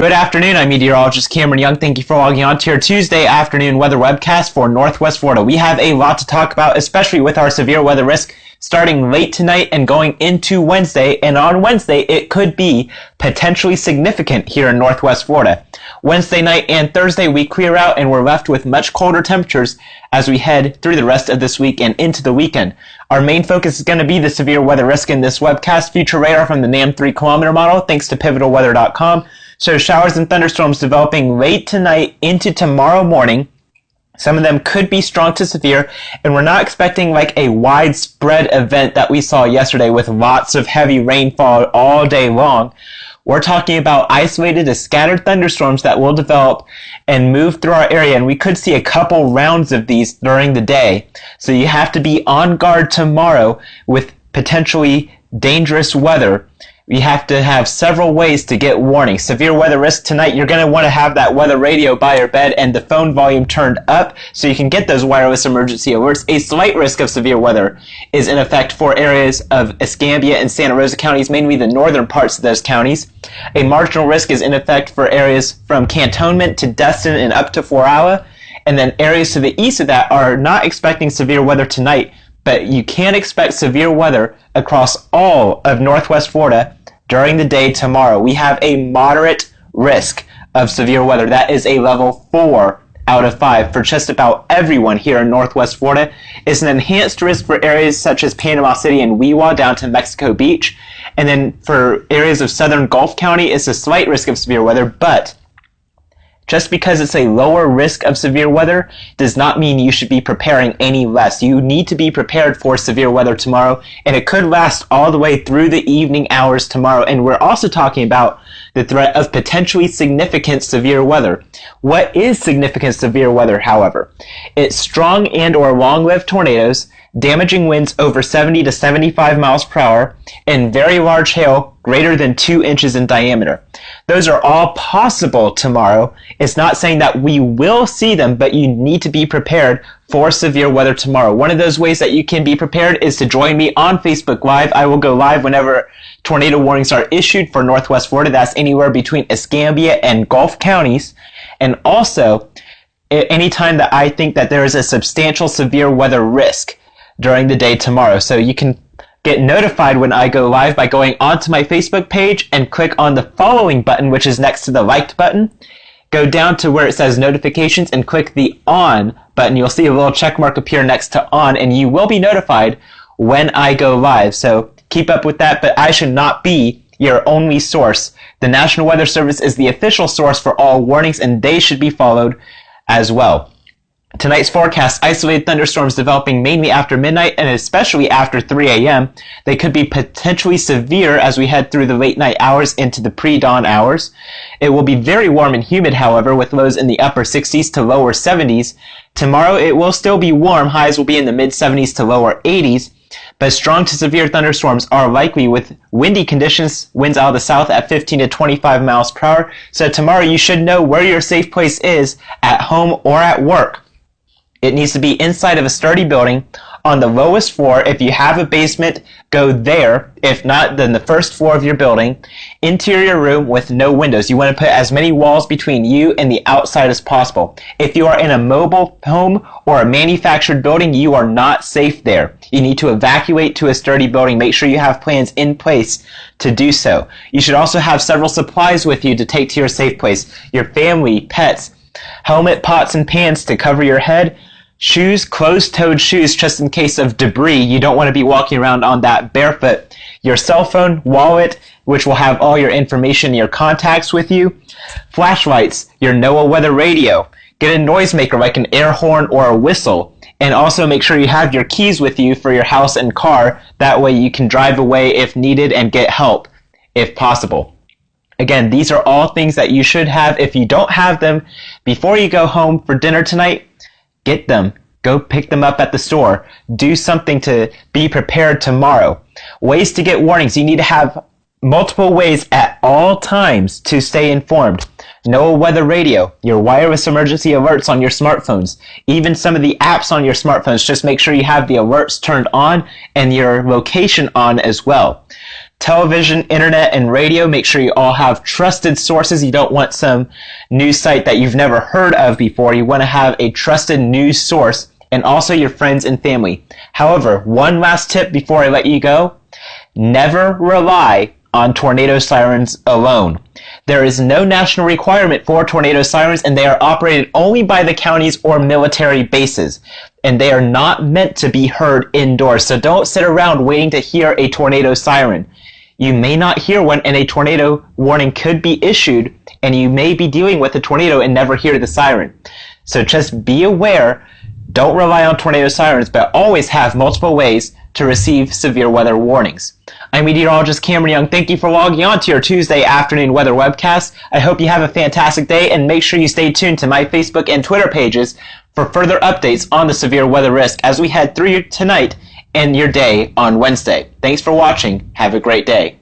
Good afternoon, I'm meteorologist Cameron Young. Thank you for logging on to your Tuesday afternoon weather webcast for Northwest Florida. We have a lot to talk about, especially with our severe weather risk starting late tonight and going into Wednesday. And on Wednesday, it could be potentially significant here in Northwest Florida. Wednesday night and Thursday, we clear out and we're left with much colder temperatures as we head through the rest of this week and into the weekend. Our main focus is going to be the severe weather risk in this webcast. Future radar from the NAM 3-kilometer model, thanks to pivotalweather.com. So showers and thunderstorms developing late tonight into tomorrow morning. Some of them could be strong to severe, and we're not expecting like a widespread event that we saw yesterday with lots of heavy rainfall all day long. We're talking about isolated to scattered thunderstorms that will develop and move through our area, and we could see a couple rounds of these during the day. So you have to be on guard tomorrow with potentially dangerous weather. We have to have several ways to get warning. Severe weather risk tonight, you're going to want to have that weather radio by your bed and the phone volume turned up so you can get those wireless emergency alerts. A slight risk of severe weather is in effect for areas of Escambia and Santa Rosa counties, mainly the northern parts of those counties. A marginal risk is in effect for areas from Cantonment to Destin and up to Florala. And then areas to the east of that are not expecting severe weather tonight, but you can expect severe weather across all of Northwest Florida during the day tomorrow. We have a moderate risk of severe weather. That is a level 4 out of 5 for just about everyone here in Northwest Florida. It's an enhanced risk for areas such as Panama City and Weewah down to Mexico Beach. And then for areas of southern Gulf County, it's a slight risk of severe weather, but just because it's a lower risk of severe weather does not mean you should be preparing any less. You need to be prepared for severe weather tomorrow, and it could last all the way through the evening hours tomorrow. And we're also talking about the threat of potentially significant severe weather. What is significant severe weather, however? It's strong and or long-lived tornadoes, damaging winds over 70 to 75 miles per hour, and very large hail greater than 2 inches in diameter. Those are all possible tomorrow. It's not saying that we will see them, but you need to be prepared for severe weather tomorrow. One of those ways that you can be prepared is to join me on Facebook Live. I will go live whenever tornado warnings are issued for Northwest Florida. That's anywhere between Escambia and Gulf counties. And also, anytime that I think that there is a substantial severe weather risk during the day tomorrow. So you can get notified when I go live by going onto my Facebook page and click on the following button, which is next to the liked button. Go down to where it says notifications and click the on button. You'll see a little check mark appear next to on, and you will be notified when I go live. So keep up with that, but I should not be your only source. The National Weather Service is the official source for all warnings, and they should be followed as well. Tonight's forecast, isolated thunderstorms developing mainly after midnight and especially after 3 a.m. They could be potentially severe as we head through the late night hours into the pre-dawn hours. It will be very warm and humid, however, with lows in the upper 60s to lower 70s. Tomorrow it will still be warm. Highs will be in the mid 70s to lower 80s. But strong to severe thunderstorms are likely with windy conditions, winds out of the south at 15 to 25 miles per hour. So tomorrow you should know where your safe place is at home or at work. It needs to be inside of a sturdy building on the lowest floor. If you have a basement, go there. If not, then the first floor of your building. Interior room with no windows. You want to put as many walls between you and the outside as possible. If you are in a mobile home or a manufactured building, you are not safe there. You need to evacuate to a sturdy building. Make sure you have plans in place to do so. You should also have several supplies with you to take to your safe place. Your family, pets, helmet, pots, and pans to cover your head, shoes, closed-toed shoes just in case of debris. You don't want to be walking around on that barefoot. Your cell phone, wallet, which will have all your information and your contacts with you. Flashlights, your NOAA weather radio. Get a noisemaker like an air horn or a whistle. And also make sure you have your keys with you for your house and car. That way you can drive away if needed and get help if possible. Again, these are all things that you should have. If you don't have them before you go home for dinner tonight, get them. Go pick them up at the store. Do something to be prepared tomorrow. Ways to get warnings. You need to have multiple ways at all times to stay informed. NOAA weather radio, your wireless emergency alerts on your smartphones, even some of the apps on your smartphones. Just make sure you have the alerts turned on and your location on as well. television, internet, and radio. Make sure you all have trusted sources. You don't want some news site that you've never heard of before. You want to have a trusted news source, and also your friends and family. However, one last tip before I let you go. Never rely on tornado sirens alone. There is no national requirement for tornado sirens, and they are operated only by the counties or military bases. And they are not meant to be heard indoors. So don't sit around waiting to hear a tornado siren. You may not hear one, and a tornado warning could be issued, and you may be dealing with a tornado and never hear the siren. So just be aware. Don't rely on tornado sirens, but always have multiple ways to receive severe weather warnings. I'm meteorologist Cameron Young. Thank you for logging on to your Tuesday afternoon weather webcast. I hope you have a fantastic day, and make sure you stay tuned to my Facebook and Twitter pages for further updates on the severe weather risk as we head through tonight and your day on Wednesday. Thanks for watching. Have a great day.